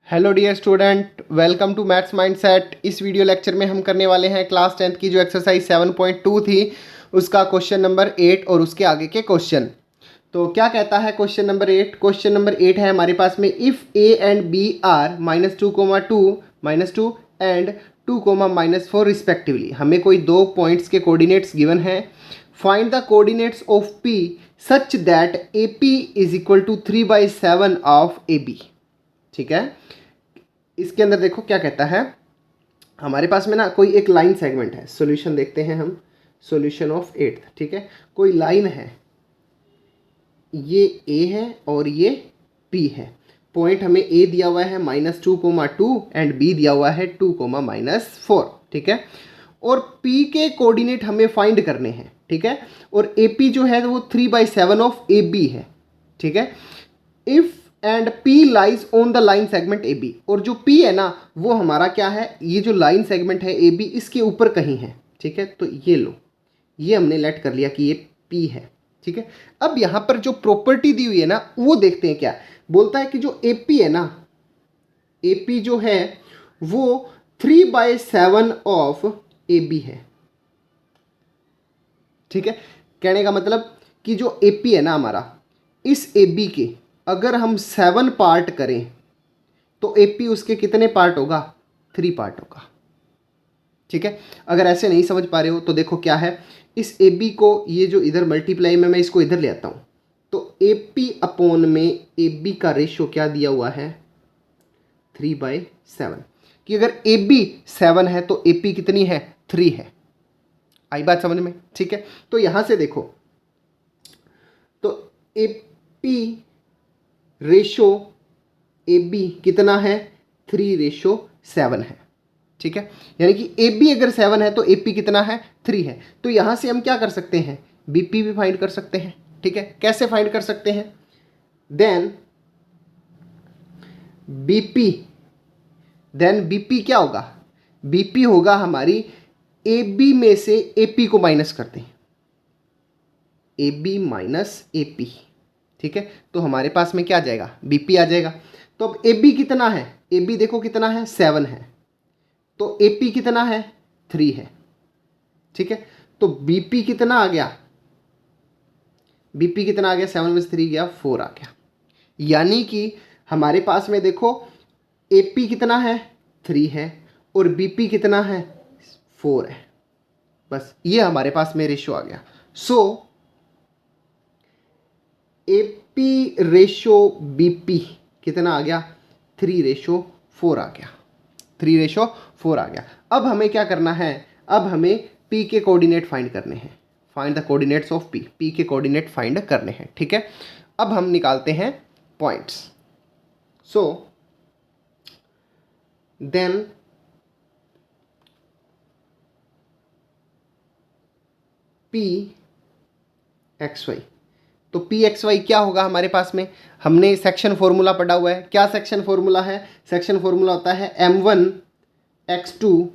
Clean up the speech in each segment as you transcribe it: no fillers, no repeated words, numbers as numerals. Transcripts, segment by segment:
Hello dear student, welcome to maths mindset. इस video lecture में हम करने वाले हैं क्लास 10th की जो एक्सरसाइज 7.2 थी उसका क्वेश्चन नंबर 8 और उसके आगे के क्वेश्चन। तो क्या कहता है क्वेश्चन नंबर 8? क्वेश्चन नंबर 8 है हमारे पास में, if A and B are -2, and 2, -4 respectively. हमें कोई दो पॉइंट्स के कोऑर्डिनेट्स गिवन हैं। Find the coordinates of P such that A P is equal to 3/7 of A B. ठीक है, इसके अंदर देखो क्या कहता है। हमारे पास में ना कोई एक लाइन सेगमेंट है। सॉल्यूशन देखते हैं हम, सॉल्यूशन ऑफ 8। ठीक है, कोई लाइन है, ये ए है और ये पी है। पॉइंट हमें ए दिया हुआ है -2, एंड बी दिया हुआ है 2, -4। ठीक है, और पी के कोऑर्डिनेट हमें फाइंड करने हैं। ठीक है, और ए पी जो है वो 3/7 ऑफ ए बी है। ठीक है, if and P lies on the line segment A B. और जो P है ना वो हमारा क्या है, ये जो लाइन सेगमेंट है ए बी इसके ऊपर कहीं है। ठीक है, तो ये लो, ये हमने लेट कर लिया कि ये P है। ठीक है, अब यहाँ पर जो प्रॉपर्टी दी हुई है ना वो देखते हैं। क्या बोलता है कि जो ए पी है ना, ए पी जो है वो 3/7 ऑफ ए बी है। ठीक है, कहने का मतलब कि जो ए पी है ना हमारा, इस ए बी के अगर हम 7 पार्ट करें तो ए पी उसके कितने पार्ट होगा? 3 पार्ट होगा। ठीक है, अगर ऐसे नहीं समझ पा रहे हो तो देखो क्या है, इस ए बी को ये जो इधर मल्टीप्लाई में मैं इसको इधर ले आता हूँ, तो ए पी अपॉन में ए बी का रेशियो क्या दिया हुआ है? 3/7। कि अगर ए बी 7 है तो ए पी कितनी है? 3 है। आई बात समझ में? ठीक है, तो यहां से देखो, तो A P ratio A B कितना है? 3/7 है। ठीक है, यानी कि ए बी अगर 7 है तो ए पी कितना है? 3 है। तो यहां से हम क्या कर सकते हैं? बी पी भी फाइंड कर सकते हैं। ठीक है, कैसे फाइंड कर सकते हैं? देन बीपी क्या होगा? बीपी होगा हमारी ए बी में से ए पी को माइनस करते हैं, A B minus A P. ठीक है, तो हमारे पास में क्या आ जाएगा? बीपी आ जाएगा। तो अब ए बी कितना है? ए बी देखो कितना है? 7 है। तो ए पी कितना है? 3 है। ठीक है, तो बीपी कितना आ गया? बीपी कितना आ गया? 7 में से 3 गया, 4 आ गया। यानी कि हमारे पास में देखो ए पी कितना है? 3 है, और बीपी कितना है? 4 है। बस ये हमारे पास में रेशियो आ गया। So A P ratio B P कितना आ गया? 3/4 आ गया। 3/4 आ गया। अब हमें क्या करना है? अब हमें पी के कोऑर्डिनेट फाइंड करने हैं। Find the coordinates of P. P के कोऑर्डिनेट फाइंड करने हैं। ठीक है, अब हम निकालते हैं points. So then P x y. तो पी एक्स वाई क्या होगा हमारे पास में? हमने सेक्शन फॉर्मूला पढ़ा हुआ है। क्या सेक्शन फॉर्मूला है? सेक्शन फॉर्मूला होता है m1x2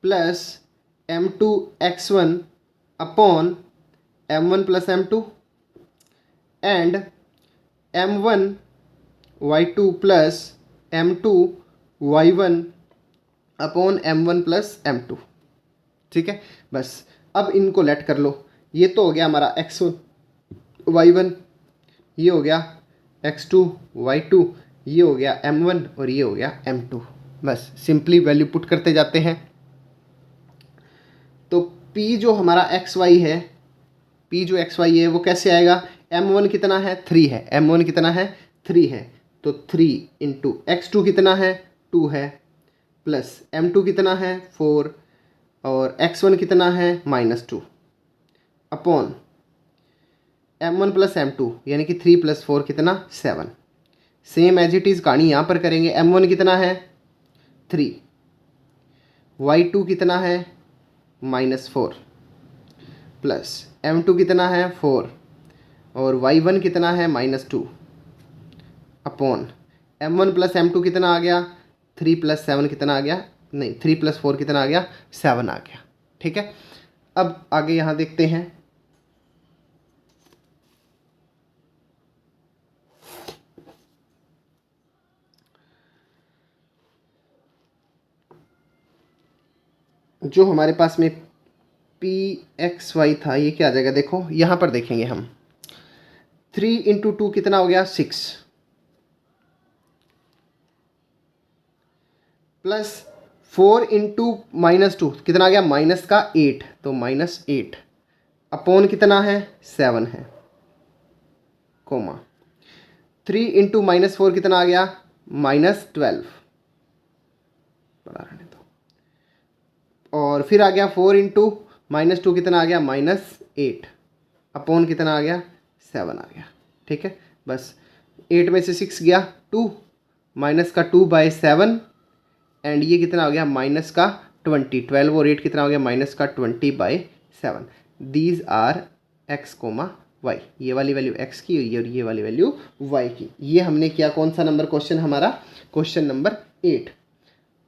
plus m2x1 upon m1 plus m2 and m1y2 plus m2y1 upon m1 plus m2। ठीक है, बस अब इनको लेट कर लो। ये तो हो गया हमारा x1 y1, ये हो गया x2 y2, ये हो गया m1 और ये हो गया m2। बस सिंपली वैल्यू पुट करते जाते हैं। तो p जो हमारा xy है, p जो xy है वो कैसे आएगा? m1 कितना है? 3 है। m1 कितना है? 3 है। तो 3 इंटू x2 कितना है? 2 है, प्लस m2 कितना है? 4, और x1 कितना है? -2 अपॉन m1 प्लस m2 यानी कि 3 + 4 कितना? 7। सेम एज इट इज़ कहानी यहाँ पर करेंगे। m1 कितना है? 3, y2 कितना है? -4 प्लस m2 कितना है? 4, और y1 कितना है? -2 अपॉन m1 प्लस m2 कितना आ गया? 3 + 7 कितना आ गया? नहीं, 3 + 4 कितना आ गया? 7 आ गया। ठीक है, अब आगे यहाँ देखते हैं। जो हमारे पास में पी एक्स वाई था ये क्या आ जाएगा, देखो यहाँ पर देखेंगे हम 3 इंटू 2 कितना हो गया 6 प्लस 4 इंटू -2 कितना आ गया माइनस का 8, तो -8 अपॉन कितना है 7 है, कोमा 3 इंटू -4 कितना आ गया -12, बड़ा रहने दो, और फिर आ गया 4 इंटू -2 कितना आ गया -8 अपॉन कितना आ गया 7 आ गया। ठीक है, बस 8 में से 6 गया 2 माइनस का 2/7 एंड ये कितना हो गया माइनस का 20, 12 और 8 कितना हो गया माइनस का 20/7। दीज आर x, y, ये वाली वैल्यू x की और ये वाली वैल्यू y की। ये हमने किया कौन सा नंबर क्वेश्चन, हमारा क्वेश्चन नंबर 8।